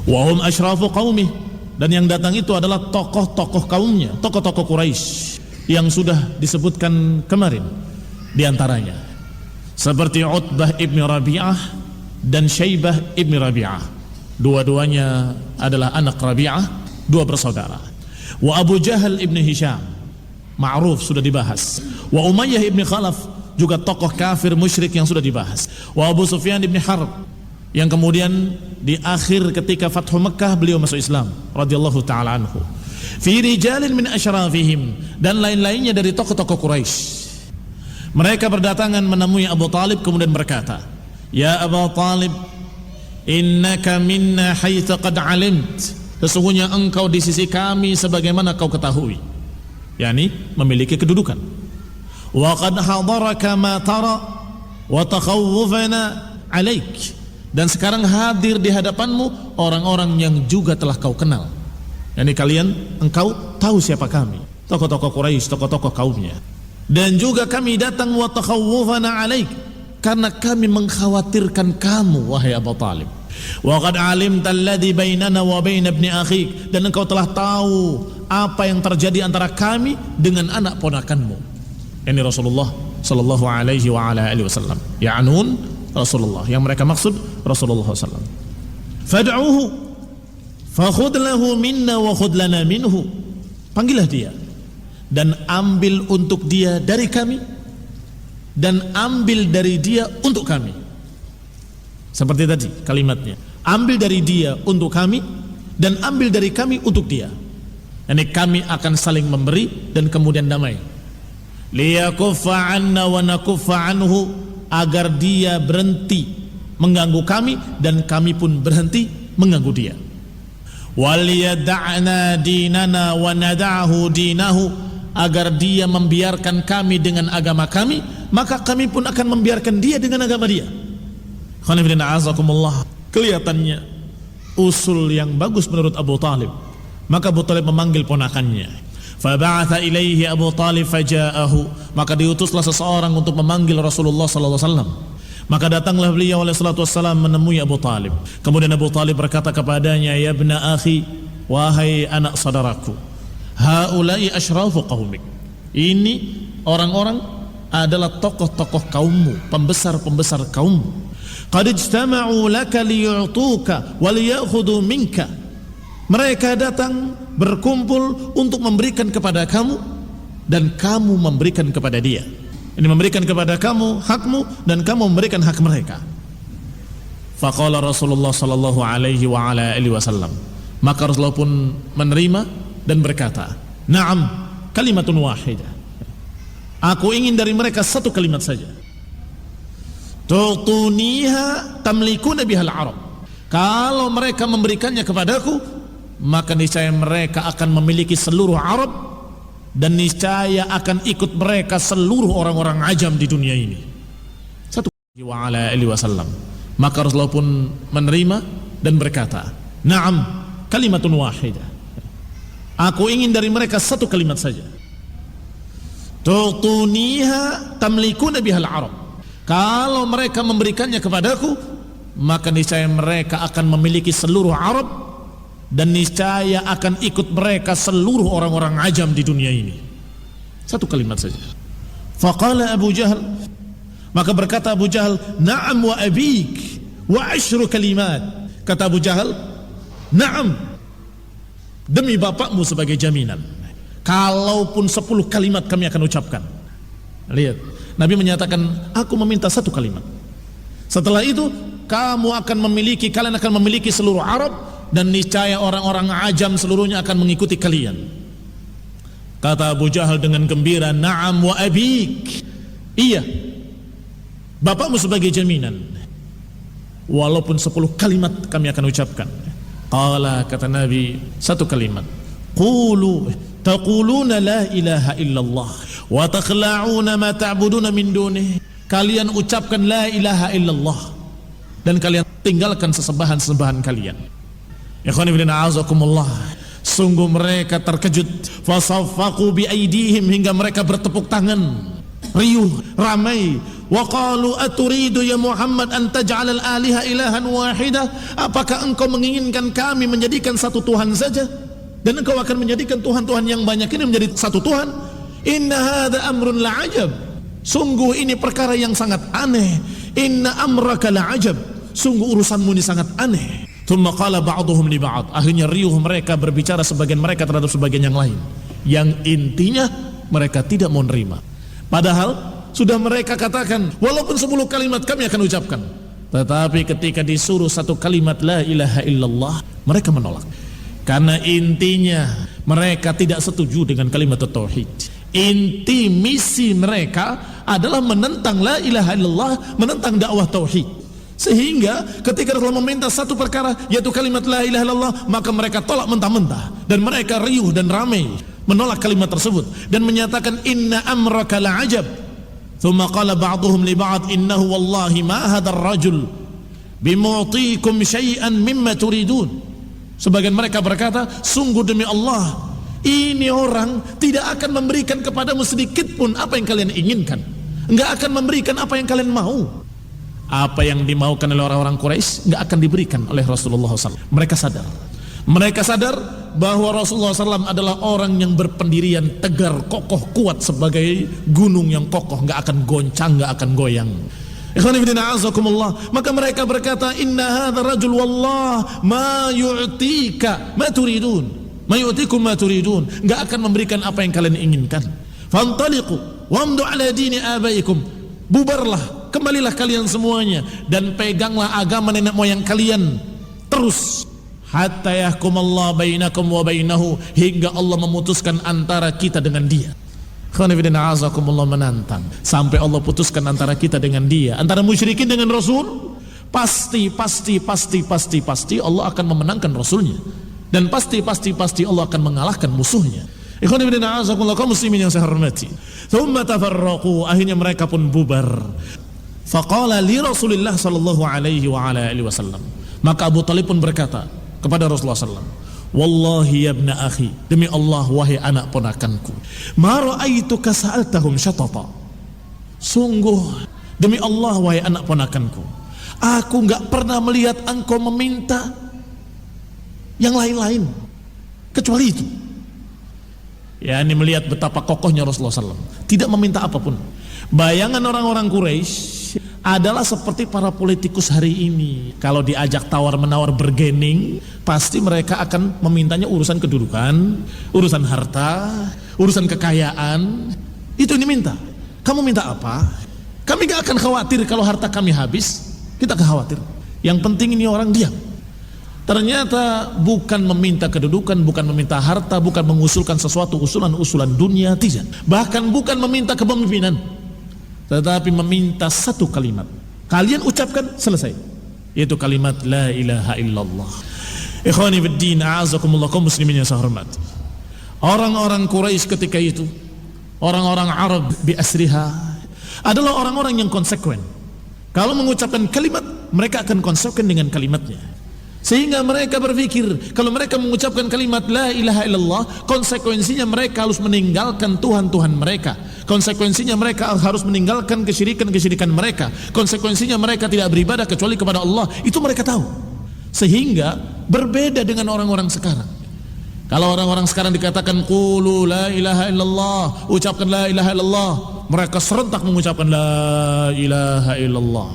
Wa hum asyrafu qaumih, dan yang datang itu adalah tokoh-tokoh kaumnya, tokoh-tokoh Quraisy yang sudah disebutkan kemarin, di antaranya seperti Utbah ibn Rabi'ah dan Syaibah ibn Rabi'ah, dua-duanya adalah anak Rabi'ah, dua bersaudara. Wa Abu Jahal ibn Hisham, ma'ruf, sudah dibahas. Wa Umayyah ibn Khalaf, juga tokoh kafir musyrik yang sudah dibahas. Wa Abu Sufyan ibn Harb, yang kemudian di akhir ketika Fathu Mekah beliau masuk Islam radhiyallahu ta'ala anhu. Fi rijalin min asyrafihim, dan lain-lainnya dari tokoh-tokoh Quraisy. Mereka berdatangan menemui Abu Talib kemudian berkata, ya Abu Talib, innaka minna haitsu qad alimt, sesungguhnya engkau di sisi kami sebagaimana kau ketahui, yakni memiliki kedudukan. Wa qad hadaraka ma tara wa takhawwafana alaik, dan sekarang hadir di hadapanmu orang-orang yang juga telah kau kenal, yakni engkau tahu siapa kami, tokoh-tokoh Quraisy, tokoh-tokoh kaumnya. Dan juga kami datang wa takhawwafana alaik, karena kami mengkhawatirkan kamu wahai Abu Talib. Wa qad alimta alladhi bainana wa bain ibni akhik, dan engkau telah tahu apa yang terjadi antara kami dengan anak ponakanmu, ini Rasulullah sallallahu alaihi wa ala alihi wasallam, ya'nun Rasulullah, yang mereka maksud Rasulullah sallallahu. Fad'uhu fakhudh lahu minna wa khudh lana minhu, panggillah dia dan ambil untuk dia dari kami, dan ambil dari dia untuk kami. Seperti tadi kalimatnya, ambil dari dia untuk kami dan ambil dari kami untuk dia. Yani kami akan saling memberi dan kemudian damai. Liyakuffa anna wa nakuffa anhu, agar dia berhenti mengganggu kami dan kami pun berhenti mengganggu dia. Waliyada'na dinana wa nada'ahu dinahu, agar dia membiarkan kami dengan agama kami, maka kami pun akan membiarkan dia dengan agama dia. Kelihatannya usul yang bagus menurut Abu Talib. Maka Abu Talib memanggil ponakannya. Faba'atha ilaihi Abu Talib faja'ahu, maka diutuslah seseorang untuk memanggil Rasulullah sallallahu alaihi wasallam. Maka datanglah beliau alaihi salatu wassalam menemui Abu Talib. Kemudian Abu Talib berkata kepadanya, ya ibna akhi, wahai anak saudaraku, haula'i asyrafu qaumik, ini orang-orang adalah tokoh-tokoh kaummu, pembesar-pembesar kaummu. Qad ijtama'u laka liyu'tuka wa liyakhudhu minka, mereka datang berkumpul untuk memberikan kepada kamu dan kamu memberikan kepada dia. Ini memberikan kepada kamu hakmu dan kamu memberikan hak mereka. Faqala Rasulullah sallallahu alaihi wa ala alihi wasallam. Maka Rasulullah pun menerima dan berkata, "Na'am, kalimatun wahidah." Aku ingin dari mereka satu kalimat saja. Tu'tuniha tamlikuna bihal Arab. Kalau mereka memberikannya kepadaku, maka niscaya mereka akan memiliki seluruh Arab, dan niscaya akan ikut mereka seluruh orang-orang ajam di dunia ini. Satu wa ala alihi wasallam. Maka Rasulullah pun menerima dan berkata, "Na'am, kalimatun wahidah." Aku ingin dari mereka satu kalimat saja. Tu'tuniha tamlikuna bihal Arab. Kalau mereka memberikannya kepadaku, maka niscaya mereka akan memiliki seluruh Arab, dan niscaya akan ikut mereka seluruh orang-orang ajam di dunia ini. Satu kalimat saja. Faqala Abu Jahal, maka berkata Abu Jahal, "Na'am wa abik wa ashru kalimat." Kata Abu Jahal, "Na'am, demi bapakmu sebagai jaminan, kalaupun 10 kalimat kami akan ucapkan." Lihat, Nabi menyatakan, aku meminta satu kalimat. Setelah itu kalian akan memiliki seluruh Arab, dan niscaya orang-orang ajam seluruhnya akan mengikuti kalian. Kata Abu Jahal dengan gembira, "Na'am wa abik." Iya, bapakmu sebagai jaminan, walaupun 10 kalimat kami akan ucapkan. Qala, kata Nabi, satu kalimat. Qulu taquluna la ilaha illallah wa takhla'una ma ta'buduna min dunih. Kalian ucapkan la ilaha illallah, dan kalian tinggalkan sesembahan-sesembahan kalian. Ikhwan fillah, a'azakumullah. Sungguh mereka terkejut. Fasaffaqu bi aidihim, hingga mereka bertepuk tangan, riuh, ramai. Wa qalu aturidu ya Muhammad an taj'al al-aliha ilahan wahidah? Apakah engkau menginginkan kami menjadikan satu Tuhan saja, dan engkau akan menjadikan Tuhan-Tuhan yang banyak ini menjadi satu Tuhan? Inna hadza amrun la'ajab. Sungguh ini perkara yang sangat aneh. Inna amraka la'ajab. Sungguh urusanmu ini sangat aneh. Thumma qala ba'duhum li ba'd. Akhirnya riuh mereka berbicara sebagian mereka terhadap sebagian yang lain, yang intinya mereka tidak mau nerima. Padahal sudah mereka katakan, walaupun 10 kalimat kami akan ucapkan. Tetapi ketika disuruh satu kalimat la ilaha illallah, mereka menolak. Karena intinya mereka tidak setuju dengan kalimat tauhid. Inti misi mereka adalah menentang la ilaha illallah, menentang dakwah tauhid. Sehingga ketika Rasulullah meminta satu perkara, yaitu kalimat la ilaha illallah, maka mereka tolak mentah-mentah, dan mereka riuh dan ramai menolak kalimat tersebut dan menyatakan inna amraka la'ajab. Thumma qala ba'duhum li ba'd innahu wallahi ma hadzal rajul bimu'tikum syai'an mimma turidun. Sebagian mereka berkata, sungguh demi Allah, ini orang tidak akan memberikan kepadamu sedikit pun apa yang kalian inginkan, enggak akan memberikan apa yang kalian mau. Apa yang dimaukan oleh orang-orang Quraisy enggak akan diberikan oleh Rasulullah SAW. Mereka sadar bahwa Rasulullah SAW adalah orang yang berpendirian tegar, kokoh, kuat sebagai gunung yang kokoh, enggak akan goncang, enggak akan goyang. Maka mereka berkata, inna hadzal rajul wallah ma yu'tika ma turidun, ma yu'tikum ma turidun, enggak akan memberikan apa yang kalian inginkan. Fantaliqu wamdu ala dini abaikum, bubarlah, kembalilah kalian semuanya dan peganglah agama nenek moyang kalian terus, hatta yahkumallahu bainakum wa bainahu, hingga Allah memutuskan antara kita dengan dia. Menantang sampai Allah putuskan antara kita dengan dia, antara musyrikin dengan Rasul. Pasti Allah akan memenangkan Rasulnya, dan pasti Allah akan mengalahkan musuhnya. Ikhwan fillah, a'azakumullah, kaum muslimin yang saya hormati. Thumma tafarraqu, akhirnya mereka pun bubar. Faqala li Rasulillah sallallahu alaihi wa ala alihi wasallam, maka Abu Talib pun berkata kepada Rasulullah sallallahu, wallahi ya ibna akhi, demi Allah wahai anak ponakanku, ma ra'aituka sa'altahum syatata, sungguh demi Allah wahai anak ponakanku, aku enggak pernah melihat engkau meminta yang lain-lain kecuali itu. Ya, ini melihat betapa kokohnya Rasulullah SAW, tidak meminta apapun. Bayangan orang-orang Quraisy adalah seperti para politikus hari ini. Kalau diajak tawar-menawar bergening, pasti mereka akan memintanya urusan kedudukan, urusan harta, urusan kekayaan. Itu yang diminta. Kamu minta apa? Kami gak akan khawatir kalau harta kami habis. Kita gak khawatir. Yang penting ini orang diam. Ternyata bukan meminta kedudukan, bukan meminta harta, bukan mengusulkan sesuatu usulan-usulan dunia, tidak. Bahkan bukan meminta kepemimpinan, tetapi meminta satu kalimat. Kalian ucapkan, selesai. Yaitu kalimat la ilaha illallah. Ikhwani fiddin, a'azakumullah, kaum muslimin yang saya hormati. Orang-orang Quraisy ketika itu, orang-orang Arab bi asriha, adalah orang-orang yang konsekuen. Kalau mengucapkan kalimat, mereka akan konsekuen dengan kalimatnya. Sehingga mereka berpikir, kalau mereka mengucapkan kalimat la ilaha illallah, konsekuensinya mereka harus meninggalkan Tuhan-Tuhan mereka. Konsekuensinya mereka harus meninggalkan kesyirikan-kesyirikan mereka. Konsekuensinya mereka tidak beribadah kecuali kepada Allah. Itu mereka tahu. Sehingga berbeda dengan orang-orang sekarang. Kalau orang-orang sekarang dikatakan qulu la ilaha illallah, ucapkan la ilaha illallah, mereka serentak mengucapkan la ilaha illallah.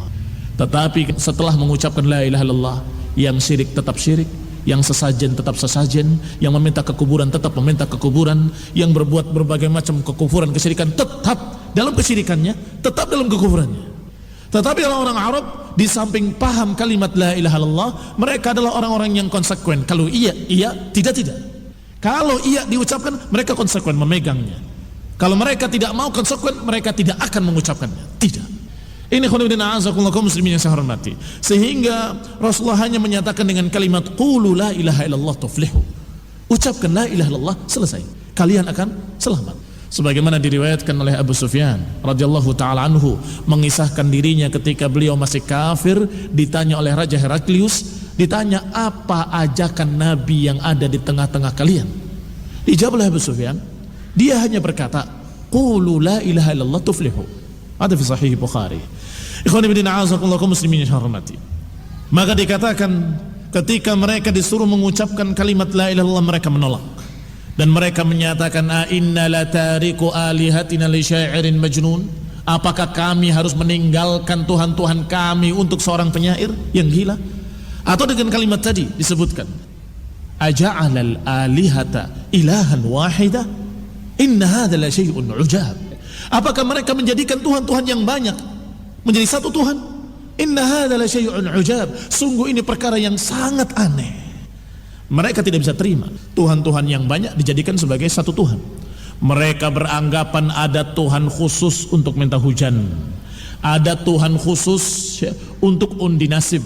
Tetapi setelah mengucapkan la ilaha illallah, yang syirik tetap syirik, yang sesajen tetap sesajen, yang meminta ke kuburan tetap meminta ke kuburan, yang berbuat berbagai macam kekufuran, kesyirikan tetap dalam kesyirikannya, tetap dalam kekufurannya. Tetapi orang-orang Arab di samping paham kalimat la ilaha illallah, mereka adalah orang-orang yang konsekuen. Kalau iya, iya, tidak, tidak. Kalau iya diucapkan, mereka konsekuen memegangnya. Kalau mereka tidak mau konsekuen, mereka tidak akan mengucapkannya. Tidak. Ini khonibudin a'azakullah kaum muslimin yang saya hormati. Sehingga Rasulullah hanya menyatakan dengan kalimat qulu la ilaha illallah tuflihu. Ucapkan la ilaha illallah, selesai. Kalian akan selamat. Sebagaimana diriwayatkan oleh Abu Sufyan radhiyallahu taala anhu, mengisahkan dirinya ketika beliau masih kafir, ditanya oleh Raja Heraklius, ditanya apa ajakan Nabi yang ada di tengah-tengah kalian. Dijawab oleh Abu Sufyan, dia hanya berkata qulu la ilaha illallah tuflihu. Ada fi sahih Bukhari. Ikhwani fillah a'azakumullah kaum muslimin yang hormati. Maka dikatakan ketika mereka disuruh mengucapkan kalimat la ilaha illallah, mereka menolak. Dan mereka menyatakan a inna la tariku alihatina li syairin majnun. Apakah kami harus meninggalkan Tuhan-Tuhan kami untuk seorang penyair yang gila? Atau dengan kalimat tadi disebutkan aja'alal alihata ilahan wahida inna hadza la syai'un ujab. Apakah mereka menjadikan Tuhan-Tuhan yang banyak menjadi satu Tuhan? Inna hadza la syai'un ujab. Sungguh ini perkara yang sangat aneh. Mereka tidak bisa terima Tuhan-Tuhan yang banyak dijadikan sebagai satu Tuhan. Mereka beranggapan ada Tuhan khusus untuk minta hujan, ada Tuhan khusus untuk undi nasib,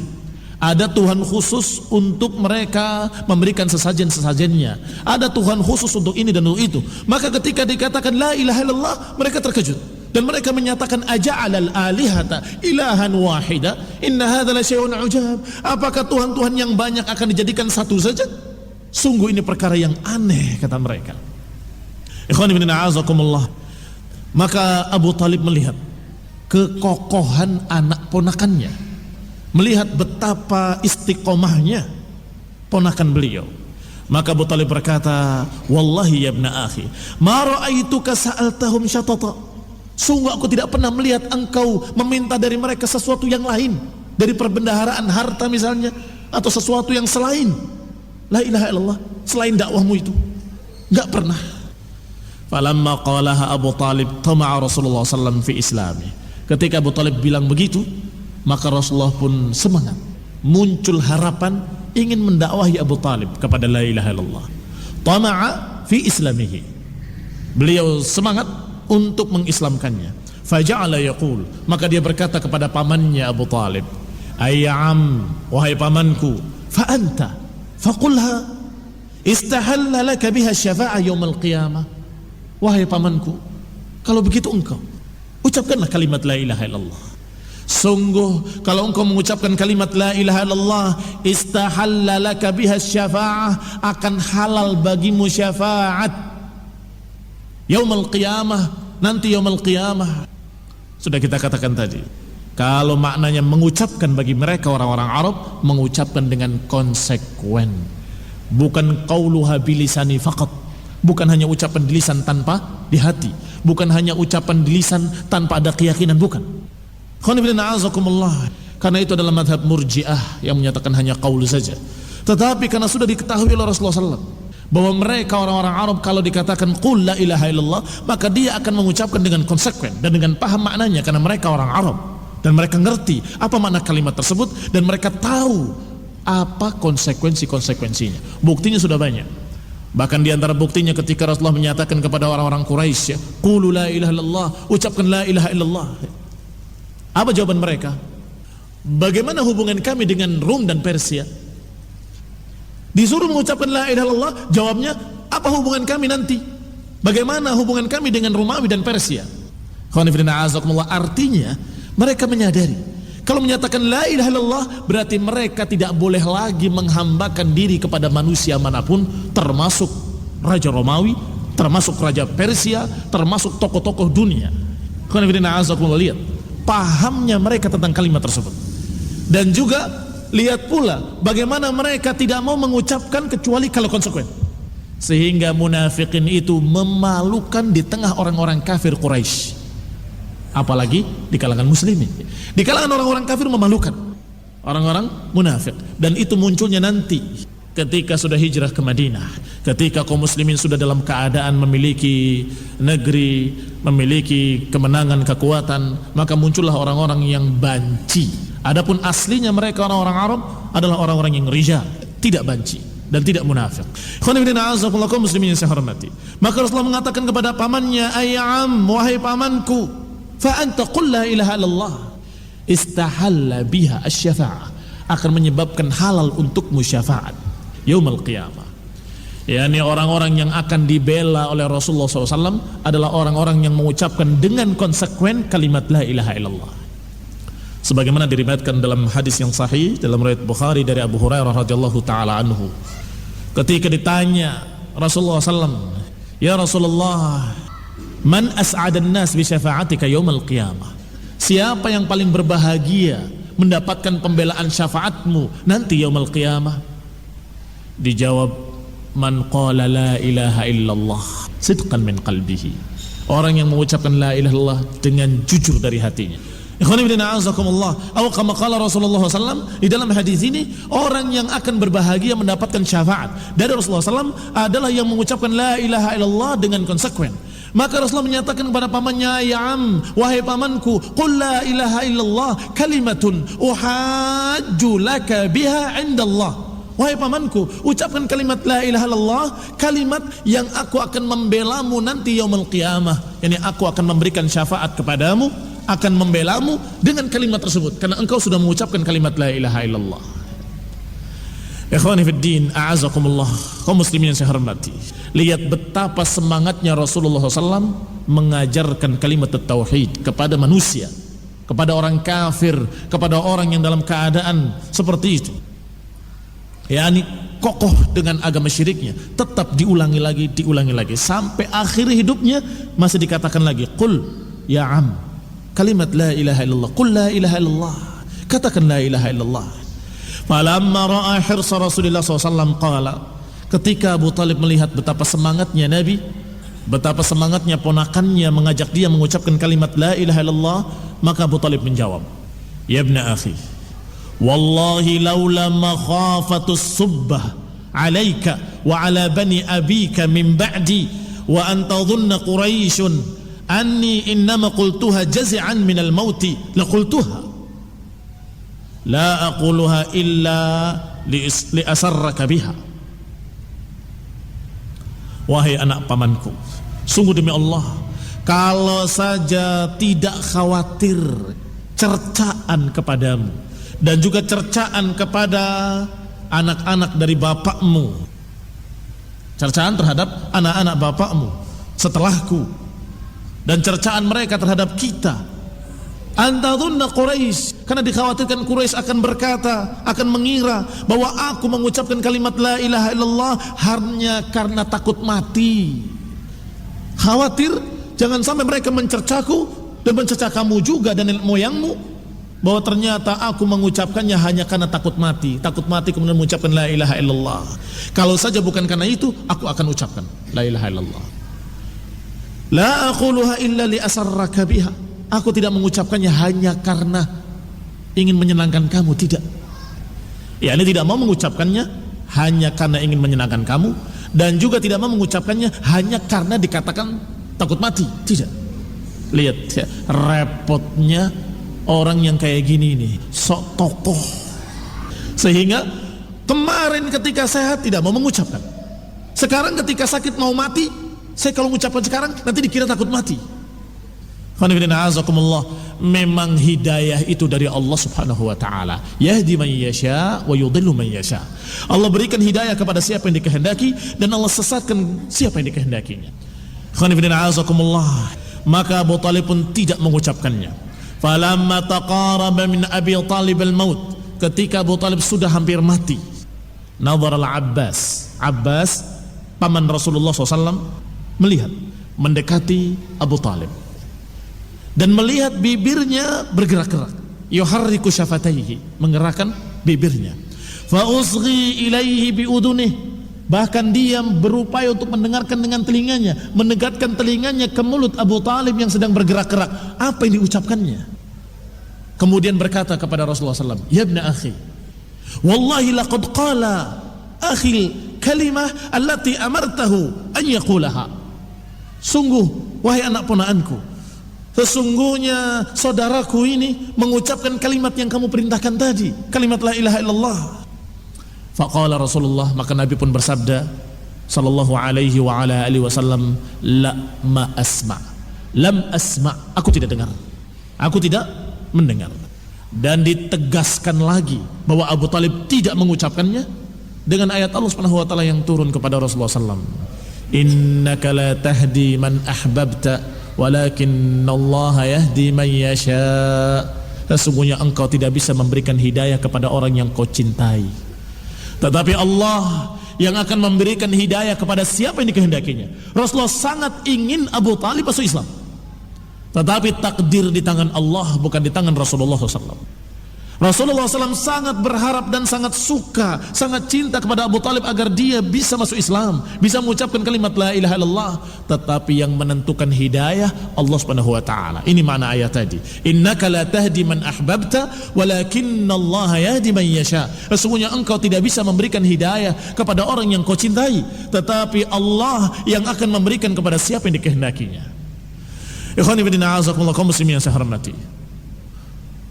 ada Tuhan khusus untuk mereka memberikan sesajen-sesajennya, ada Tuhan khusus untuk ini dan untuk itu. Maka ketika dikatakan la ilaha illallah, mereka terkejut dan mereka menyatakan aja'alal alihata ilahan wahida inna hadza la syai'un ujab. Apakah Tuhan-Tuhan yang banyak akan dijadikan satu saja? Sungguh ini perkara yang aneh, kata mereka. Ikhwan ibn a'azakumullah. Maka Abu Talib melihat kekokohan anak ponakannya, melihat betapa istiqomahnya ponakan beliau. Maka Abu Talib berkata, wallahi ya ibna akhi, ma ra'aituka sa'altahum syatata. Sungguh aku tidak pernah melihat engkau meminta dari mereka sesuatu yang lain, dari perbendaharaan harta misalnya, atau sesuatu yang selain la ilaha illallah, selain dakwahmu itu. Enggak pernah. Falamma qalaha Abu Talib tama'a Rasulullah sallallahu fi islami. Ketika Abu Talib bilang begitu, maka Rasulullah pun semangat, muncul harapan ingin mendakwahi Abu Talib kepada la ilaha illallah. Tama'a fi islamihi. Beliau semangat untuk mengislamkannya. Faja'ala yaqul, maka dia berkata kepada pamannya Abu Talib, ayyam, wahai pamanku, fa anta faqulha istahalla laka biha syafa'ah yaumil qiyamah. Wahai pamanku, kalau begitu engkau ucapkanlah kalimat la ilaha illallah. Sungguh kalau engkau mengucapkan kalimat la ilaha illallah, istahalla laka biha syafa'ah, akan halal bagimu syafaat yaumil qiyamah, nanti yaumil qiyamah. Sudah kita katakan tadi, kalau maknanya mengucapkan bagi mereka orang-orang Arab, mengucapkan dengan konsekuen, bukan qauluha bilisani faqat, bukan hanya ucapan di lisan tanpa di hati, bukan hanya ucapan di lisan tanpa ada keyakinan, bukan. Karena itu adalah madhab Murji'ah yang menyatakan hanya qaul saja. Tetapi karena sudah diketahui oleh Rasulullah SAW bahwa mereka orang-orang Arab kalau dikatakan qul la ilaha illallah, maka dia akan mengucapkan dengan konsekuen dan dengan paham maknanya, karena mereka orang Arab dan mereka ngerti apa makna kalimat tersebut dan mereka tahu apa konsekuensinya. Buktinya sudah banyak. Bahkan di antara buktinya ketika Rasulullah menyatakan kepada orang-orang Quraisy, ya, qulu la ilaha illallah, ucapkan la ilaha illallah. Apa jawaban mereka? Bagaimana hubungan kami dengan Rum dan Persia? Disuruh mengucapkan la ilaha illallah, jawabnya apa hubungan kami nanti? Bagaimana hubungan kami dengan Romawi dan Persia? Artinya mereka menyadari kalau menyatakan la ilaha illallah berarti mereka tidak boleh lagi menghambakan diri kepada manusia manapun, termasuk Raja Romawi, termasuk Raja Persia, termasuk tokoh-tokoh dunia. Lihat pahamnya mereka tentang kalimat tersebut. Dan juga lihat pula bagaimana mereka tidak mau mengucapkan kecuali kalau konsekuen. Sehingga munafikin itu memalukan di tengah orang-orang kafir Quraisy. Apalagi di kalangan muslimin. Di kalangan orang-orang kafir memalukan orang-orang munafik. Dan itu munculnya nanti ketika sudah hijrah ke Madinah, ketika kaum muslimin sudah dalam keadaan memiliki negeri, memiliki kemenangan, kekuatan, maka muncullah orang-orang yang banci. Adapun aslinya mereka orang-orang Arab adalah orang-orang yang rijal, tidak banci dan tidak munafik. Kaum muslimin yang saya hormati, maka Rasulullah mengatakan kepada pamannya, "Ayyam, wahai pamanku, fa anta qul la ilaha illallah, istahalla biha asy-syafa'ah." Akan menyebabkan halal untukmu syafaat yaumul qiyamah. yakni orang-orang yang akan dibela oleh Rasulullah SAW adalah orang-orang yang mengucapkan dengan konsekuen kalimat la ilaha illallah. Sebagaimana diriwayatkan dalam hadis yang sahih dalam riwayat Bukhari dari Abu Hurairah radhiyallahu taala anhu, ketika ditanya Rasulullah SAW, "Ya Rasulullah, man as'adan nas bi syafa'atika yaumil qiyamah?" Siapa yang paling berbahagia mendapatkan pembelaan syafaatmu nanti yaumil qiyamah? Dijawab, "Man qala la ilaha illallah sidqan min qalbihi." Orang yang mengucapkan la ilaha illallah dengan jujur dari hatinya. Ikhwan fillah a'azakumullah, atau kama qala Rasulullah SAW di dalam hadis ini, orang yang akan berbahagia mendapatkan syafaat dari Rasulullah SAW adalah yang mengucapkan la ilaha illallah dengan konsekuen. Maka Rasulullah menyatakan kepada pamannya, "Ya am, wahai pamanku, qul la ilaha illallah kalimatun uhajju laka biha indallah." Wahai pamanku, ucapkan kalimat la ilaha illallah, kalimat yang aku akan membelamu nanti yaumul qiyamah. Yani aku akan memberikan syafaat kepadamu, akan membelamu dengan kalimat tersebut karena engkau sudah mengucapkan kalimat la ilaha illallah. Ikhwani fid din, a'azakumullah, kaum muslimin yang saya hormati. Lihat betapa semangatnya Rasulullah SAW mengajarkan kalimat tauhid kepada manusia, kepada orang kafir, kepada orang yang dalam keadaan seperti itu. yakni kokoh dengan agama syiriknya, tetap diulangi lagi sampai akhir hidupnya masih dikatakan lagi, "Qul ya am, kalimat la ilaha illallah, qul la ilaha illallah, katakan la ilaha illallah." Falamma ra'a hirsa Rasulullah SAW qala, ketika Abu Talib melihat betapa semangatnya Nabi, betapa semangatnya ponakannya mengajak dia mengucapkan kalimat la ilaha illallah, maka Abu Talib menjawab, "Ya ibna akhi, wallahi laula makhafatus subbah alaika wa ala bani abika min ba'di wa an tadhunna quraisyun anni innama qultuha jaz'an minal mauti la qultuha la aquluha illa li asarraka biha." Wahai anak pamanku, sungguh demi Allah, kalau saja tidak khawatir cercaan kepadamu dan juga cercaan kepada anak-anak dari bapakmu, cercaan terhadap anak-anak bapakmu setelahku, dan cercaan mereka terhadap kita, antadunna Quraisy, karena dikhawatirkan Quraisy akan berkata, akan mengira bahwa aku mengucapkan kalimat la ilaha illallah hanya karena takut mati. Khawatir jangan sampai mereka mencercaku dan mencerca kamu juga dan nenek moyangmu, bahwa ternyata aku mengucapkannya hanya karena takut mati kemudian mengucapkan la ilaha illallah. Kalau saja bukan karena itu, aku akan ucapkan la ilaha illallah. La aquluha illa li asarraka biha, aku tidak mengucapkannya hanya karena ingin menyenangkan kamu, tidak. Ini tidak mau mengucapkannya hanya karena ingin menyenangkan kamu, dan juga tidak mau mengucapkannya hanya karena dikatakan takut mati. Tidak. Lihat ya, repotnya orang yang kayak gini nih, sok tokoh, sehingga kemarin ketika sehat tidak mau mengucapkan, sekarang ketika sakit mau mati, saya kalau mengucapkan sekarang nanti dikira takut mati. Memang hidayah itu dari Allah Subhanahu wa taala. Yahdi man yasha wa yudhillu man yasha. Allah berikan hidayah kepada siapa yang dikehendaki dan Allah sesatkan siapa yang dikehendakinya. Maka Abu Talib pun tidak mengucapkannya. Falamma taqaraba min Abi Talib al-maut, ketika Abu Talib sudah hampir mati, nadhar al-Abbas, Abbas paman Rasulullah SAW, melihat, mendekati Abu Talib dan melihat bibirnya bergerak-gerak, yuharriku syafataihi, menggerakkan bibirnya. Fa usghi ilaihi bi udunih, bahkan dia berupaya untuk mendengarkan dengan telinganya, mendekatkan telinganya ke mulut Abu Talib yang sedang bergerak-gerak. Apa yang diucapkannya? Kemudian berkata kepada Rasulullah SAW, ya ibn akhi, wallahi laqad qala akhil kalimah allati amartahu an yaqulaha. Sungguh wahai anak ponaanku, sesungguhnya saudaraku ini mengucapkan kalimat yang kamu perintahkan tadi, kalimat la ilaha illallah. Faqala Rasulullah, maka Nabi pun bersabda sallallahu alaihi wa ala alihi wasallam, la ma asma, lam asma, aku tidak dengar, aku tidak mendengar. Dan ditegaskan lagi bahwa Abu Talib tidak mengucapkannya dengan ayat Allah Subhanahu wa taala yang turun kepada Rasulullah sallallahu alaihi wasallam, innaka la tahdi man ahbabta walakinnallaha yahdi man yasha. Sesungguhnya engkau tidak bisa memberikan hidayah kepada orang yang kau cintai, tetapi Allah yang akan memberikan hidayah kepada siapa yang dikehendakinya. Rasulullah sangat ingin Abu Talib masuk Islam, tetapi takdir di tangan Allah, bukan di tangan Rasulullah SAW. Rasulullah SAW sangat berharap dan sangat suka, sangat cinta kepada Abu Talib agar dia bisa masuk Islam, bisa mengucapkan kalimat la ilaha illallah. Tetapi yang menentukan hidayah Allah Subhanahu wa taala. Ini makna ayat tadi. Innaka la tahdi man ahbabta walakinnallaha yahdi man yasha. Sesungguhnya engkau tidak bisa memberikan hidayah kepada orang yang kau cintai, tetapi Allah yang akan memberikan kepada siapa yang dikehendakinya. Ikhwani fillah, azakumullah, kaum muslimin yang saya hormati.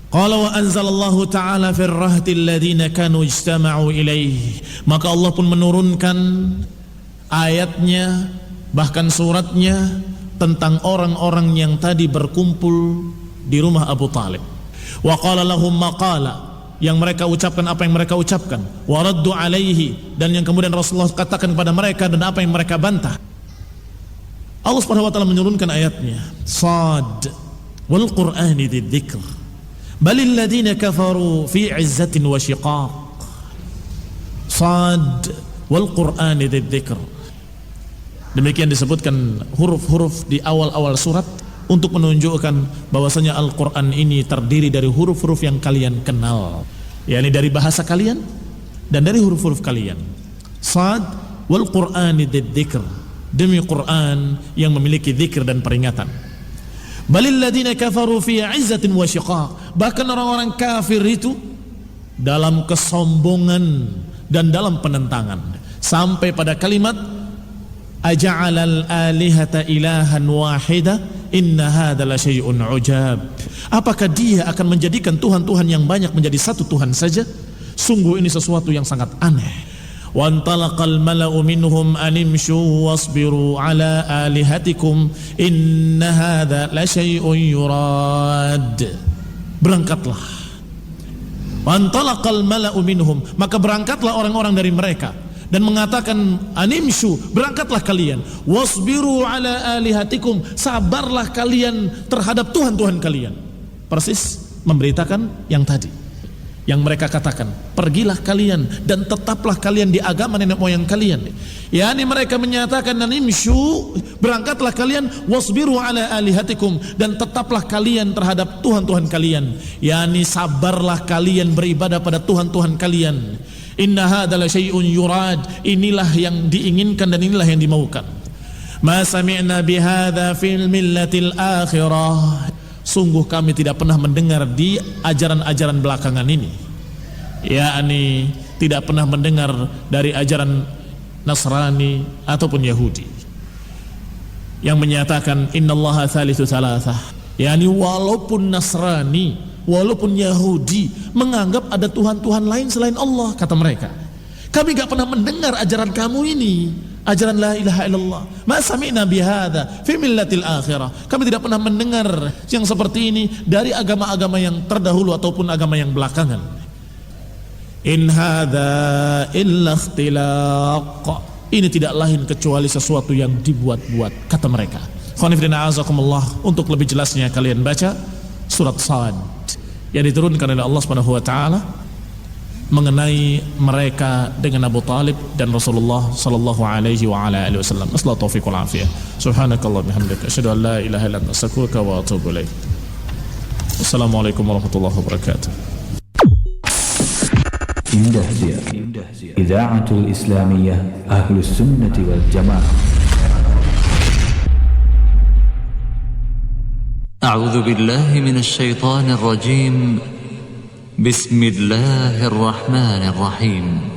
Qala wa anzalallahu ta'ala fir rahtil ladzina kanu ijtama'u ilaihi, maka Allah pun menurunkan ayatnya, bahkan suratnya tentang orang-orang yang tadi berkumpul di rumah Abu Talib. Wa qala lahum maqala, yang mereka ucapkan apa yang mereka ucapkan, wa raddu alaihi, dan yang kemudian Rasulullah katakan kepada mereka dan apa yang mereka bantah. Allah Subhanahu wa taala menurunkan ayatnya, Sad wal Qur'ani dzidzikr balil ladzina kafaru fi 'izzatin wa shiqaq. Sad wal Qur'ani dzidzikr. Demikian disebutkan huruf-huruf di awal-awal surat untuk menunjukkan bahwasanya Al-Qur'an ini terdiri dari huruf-huruf yang kalian kenal, yakni dari bahasa kalian dan dari huruf-huruf kalian. Sad wal Qur'ani dzidzikr, demi Quran yang memiliki zikir dan peringatan. Balil ladzina kafaru fi 'izzatin wa shiqaq, bahkan orang-orang kafir itu dalam kesombongan dan dalam penentangan, sampai pada kalimat aja'alal alihata ilahan wahida inna hadza la syai'un ujab. Apakah dia akan menjadikan tuhan-tuhan yang banyak menjadi satu Tuhan saja? Sungguh ini sesuatu yang sangat aneh. Wantalaqal mala'u minhum animshu wasbiru ala alihatikum inna hadza la syai'un yurad. Berangkatlah. Wantalaqal mala'u minhum, maka berangkatlah orang-orang dari mereka dan mengatakan animshu, berangkatlah kalian, wasbiru ala alihatikum, sabarlah kalian terhadap tuhan-tuhan kalian. Persis memberitakan yang tadi yang mereka katakan, pergilah kalian dan tetaplah kalian di agama nenek moyang kalian. Yani mereka menyatakan nimsyu, berangkatlah kalian, wasbiru ala alihatikum, dan tetaplah kalian terhadap tuhan-tuhan kalian. Yani sabarlah kalian beribadah pada tuhan-tuhan kalian. Inna hadza la syai'un yurad, inilah yang diinginkan dan inilah yang dimaukan. Ma sami'na bihadza fil millatil akhirah, sungguh kami tidak pernah mendengar di ajaran-ajaran belakangan ini, yakni tidak pernah mendengar dari ajaran Nasrani ataupun Yahudi yang menyatakan innallaha thalithu thalathah, yakni walaupun Nasrani, walaupun Yahudi menganggap ada Tuhan-Tuhan lain selain Allah, kata mereka, kami gak pernah mendengar ajaran kamu ini, ajaran la ilaha illallah, ma sami'na bihadza fi millatil akhirah. Kami tidak pernah mendengar yang seperti ini dari agama-agama yang terdahulu ataupun agama yang belakangan. In hadza illa ikhtilaq, ini tidak lain kecuali sesuatu yang dibuat-buat, kata mereka. Khonifdina azakumullah, untuk lebih jelasnya kalian baca surat Sad yang diturunkan oleh Allah Subhanahu wa taala mengenai mereka dengan Abu Talib dan Rasulullah sallallahu alaihi wa ala alihi wasallam. Asla taufiq wal afiyah. Subhanakallah bihamdika asyhadu an la ilaha illa anta astaghfiruka wa atubu ilaik. Assalamualaikum warahmatullahi wabarakatuh. Indahzir Idaatul Islamiyah Ahlus Sunnati wal Jamaah. A'udzu billahi minasy syaithanir rajim. Bismillahirrahmanirrahim.